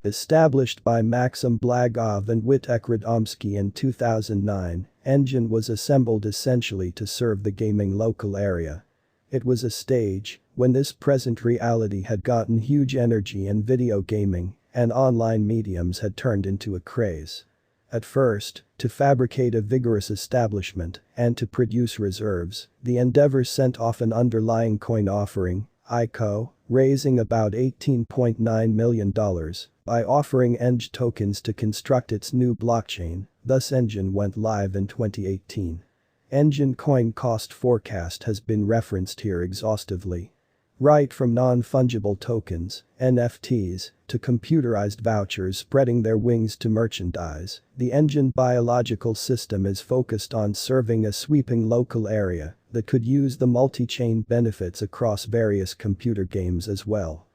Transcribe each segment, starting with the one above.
Established by Maxim Blagov and Witek Radomski in 2009, ENJIN was assembled essentially to serve the gaming local area. It was a stage when this present reality had gotten huge energy and video gaming and online mediums had turned into a craze. At first, to fabricate a vigorous establishment and to produce reserves, the endeavor sent off an underlying coin offering, ICO, raising about $18.9 million by offering ENJ tokens to construct its new blockchain, thus ENJIN went live in 2018. ENJIN coin cost forecast has been referenced here exhaustively. Right from non-fungible tokens, NFTs, to computerized vouchers spreading their wings to merchandise, the ENJIN biological system is focused on serving a sweeping local area that could use the multi-chain benefits across various computer games as well.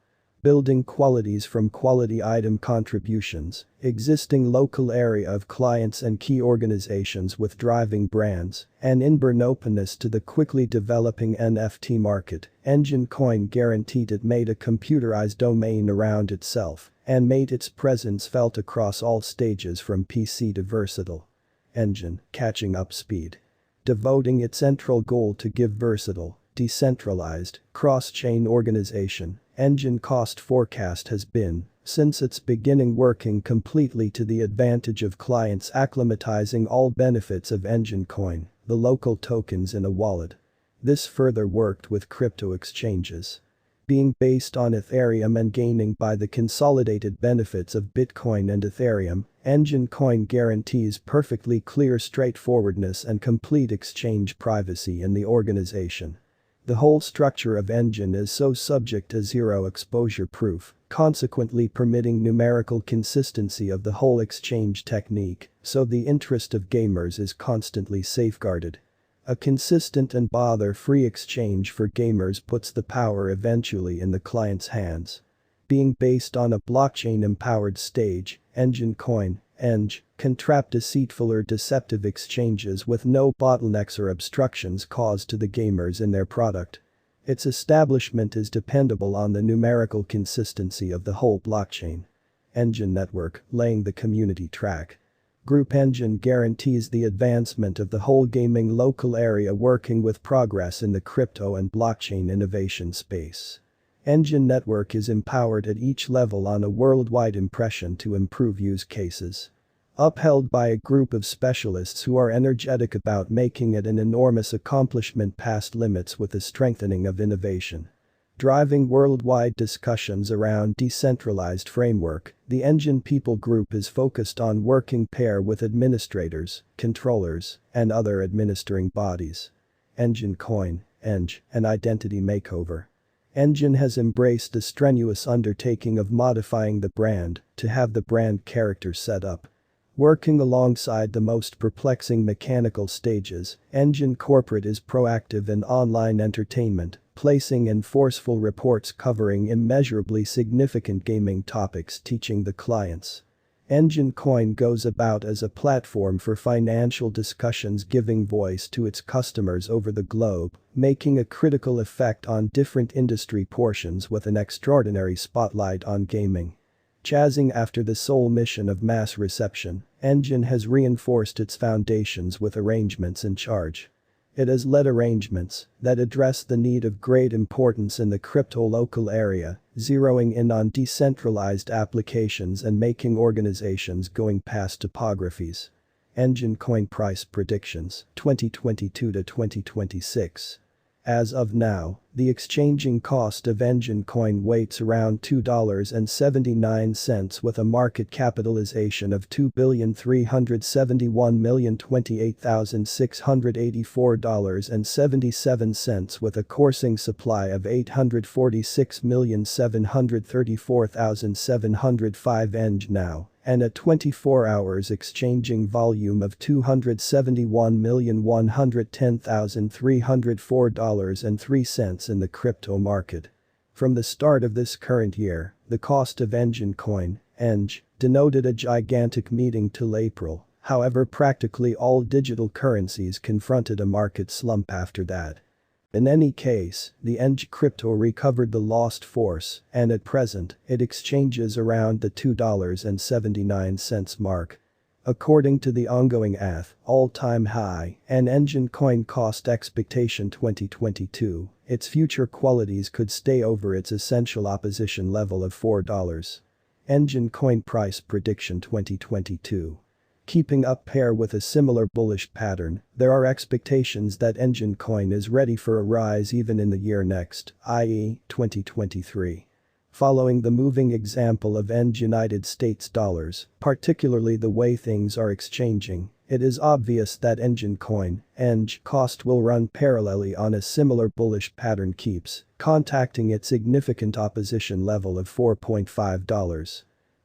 Building qualities from quality item contributions, existing local area of clients and key organizations with driving brands, and inborn openness to the quickly developing NFT market, ENJIN Coin guaranteed it made a computerized domain around itself and made its presence felt across all stages from PC to versatile. ENJIN, catching up speed. Devoting its central goal to give versatile, decentralized, cross-chain organization, ENJIN cost forecast has been, since its beginning, working completely to the advantage of clients acclimatizing all benefits of ENJIN Coin, the local tokens in a wallet. This further worked with crypto exchanges. Being based on Ethereum and gaining by the consolidated benefits of Bitcoin and Ethereum, ENJIN Coin guarantees perfectly clear straightforwardness and complete exchange privacy in the organization. The whole structure of ENJIN is so subject to zero exposure proof, consequently permitting numerical consistency of the whole exchange technique, so the interest of gamers is constantly safeguarded. A consistent and bother-free exchange for gamers puts the power eventually in the client's hands. Being based on a blockchain-empowered stage, ENJIN Coin, ENJ, can trap deceitful or deceptive exchanges with no bottlenecks or obstructions caused to the gamers in their product. Its establishment is dependable on the numerical consistency of the whole blockchain. ENJIN Network, laying the community track. Group ENJIN guarantees the advancement of the whole gaming local area, working with progress in the crypto and blockchain innovation space. ENJIN Network is empowered at each level on a worldwide impression to improve use cases. Upheld by a group of specialists who are energetic about making it an enormous accomplishment past limits with the strengthening of innovation. Driving worldwide discussions around decentralized framework, the ENJIN People Group is focused on working pair with administrators, controllers, and other administering bodies. ENJIN Coin, ENJ, an identity makeover. ENJIN has embraced the strenuous undertaking of modifying the brand to have the brand character set up. Working alongside the most perplexing mechanical stages, ENJIN Corporate is proactive in online entertainment, placing in forceful reports covering immeasurably significant gaming topics, teaching the clients. ENJIN Coin goes about as a platform for financial discussions, giving voice to its customers over the globe, making a critical effect on different industry portions with an extraordinary spotlight on gaming. Chasing after the sole mission of mass reception, ENJIN has reinforced its foundations with arrangements in charge. It has led arrangements that address the need of great importance in the crypto local area, zeroing in on decentralized applications and making organizations going past topographies. ENJIN Coin price predictions 2022 to 2026. As of now, the exchanging cost of ENJIN Coin waits around $2.79 with a market capitalization of $2,371,028,684.77 with a coursing supply of 846,734,705 ENJ now, and a 24 hours exchanging volume of $271,110,304.03 in the crypto market. From the start of this current year, the cost of ENJIN Coin, ENJ, denoted a gigantic meeting till April, however practically all digital currencies confronted a market slump after that. In any case, the ENJ crypto recovered the lost force, and at present, it exchanges around the $2.79 mark. According to the ongoing all-time high, and ENJIN coin cost expectation 2022, its future qualities could stay over its essential opposition level of $4. ENJIN coin price prediction 2022. Keeping up pair with a similar bullish pattern, there are expectations that ENJIN coin is ready for a rise even in the year next, i.e., 2023. Following the moving example of ENJ United States dollars, particularly the way things are exchanging, it is obvious that ENJIN coin, ENJ cost will run parallelly on a similar bullish pattern keeps contacting its significant opposition level of $4.5.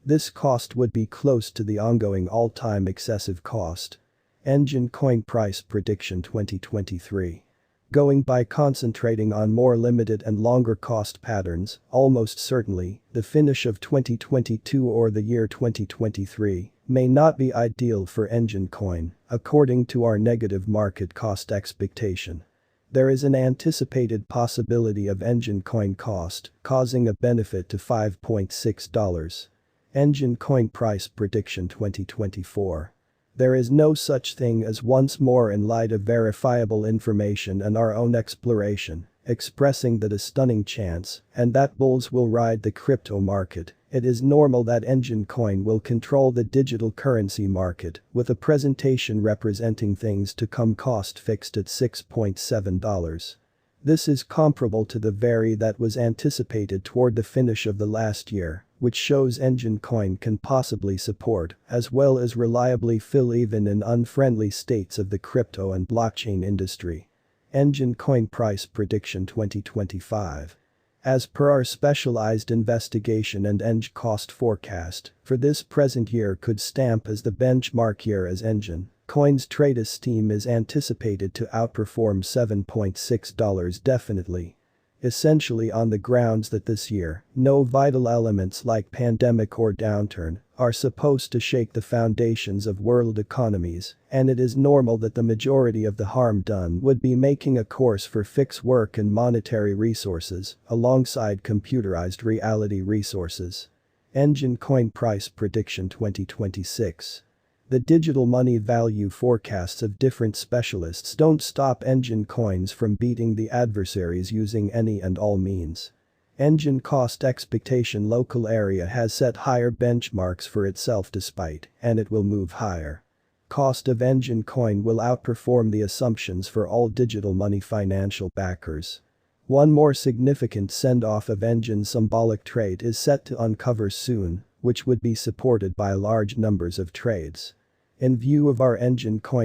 This cost would be close to the ongoing all-time excessive cost. ENJIN coin price prediction 2023. Going by concentrating on more limited and longer cost patterns, almost certainly, the finish of 2022 or the year 2023 may not be ideal for ENJIN coin, according to our negative market cost expectation. There is an anticipated possibility of ENJIN coin cost causing a benefit to $5.6. ENJIN coin price prediction 2024. There is no such thing as once more in light of verifiable information and our own exploration, expressing that a stunning chance, and that bulls will ride the crypto market. It is normal that ENJIN coin will control the digital currency market, with a presentation representing things to come cost fixed at $6.7. This is comparable to the vary that was anticipated toward the finish of the last year, which shows ENJIN coin can possibly support, as well as reliably fill even in unfriendly states of the crypto and blockchain industry. ENJIN coin price prediction 2025. As per our specialized investigation and ENJ cost forecast, for this present year could stamp as the benchmark year as ENJIN coin's trade esteem is anticipated to outperform $7.6 definitely. Essentially on the grounds that this year, no vital elements like pandemic or downturn are supposed to shake the foundations of world economies, and it is normal that the majority of the harm done would be making a course for fixed work and monetary resources, alongside computerized reality resources. ENJIN coin price prediction 2026. The digital money value forecasts of different specialists don't stop ENJIN coins from beating the adversaries using any and all means. ENJIN cost expectation local area has set higher benchmarks for itself despite, and it will move higher. Cost of ENJIN coin will outperform the assumptions for all digital money financial backers. One more significant send-off of ENJIN symbolic trade is set to uncover soon, which would be supported by large numbers of trades. In view of our ENJIN coin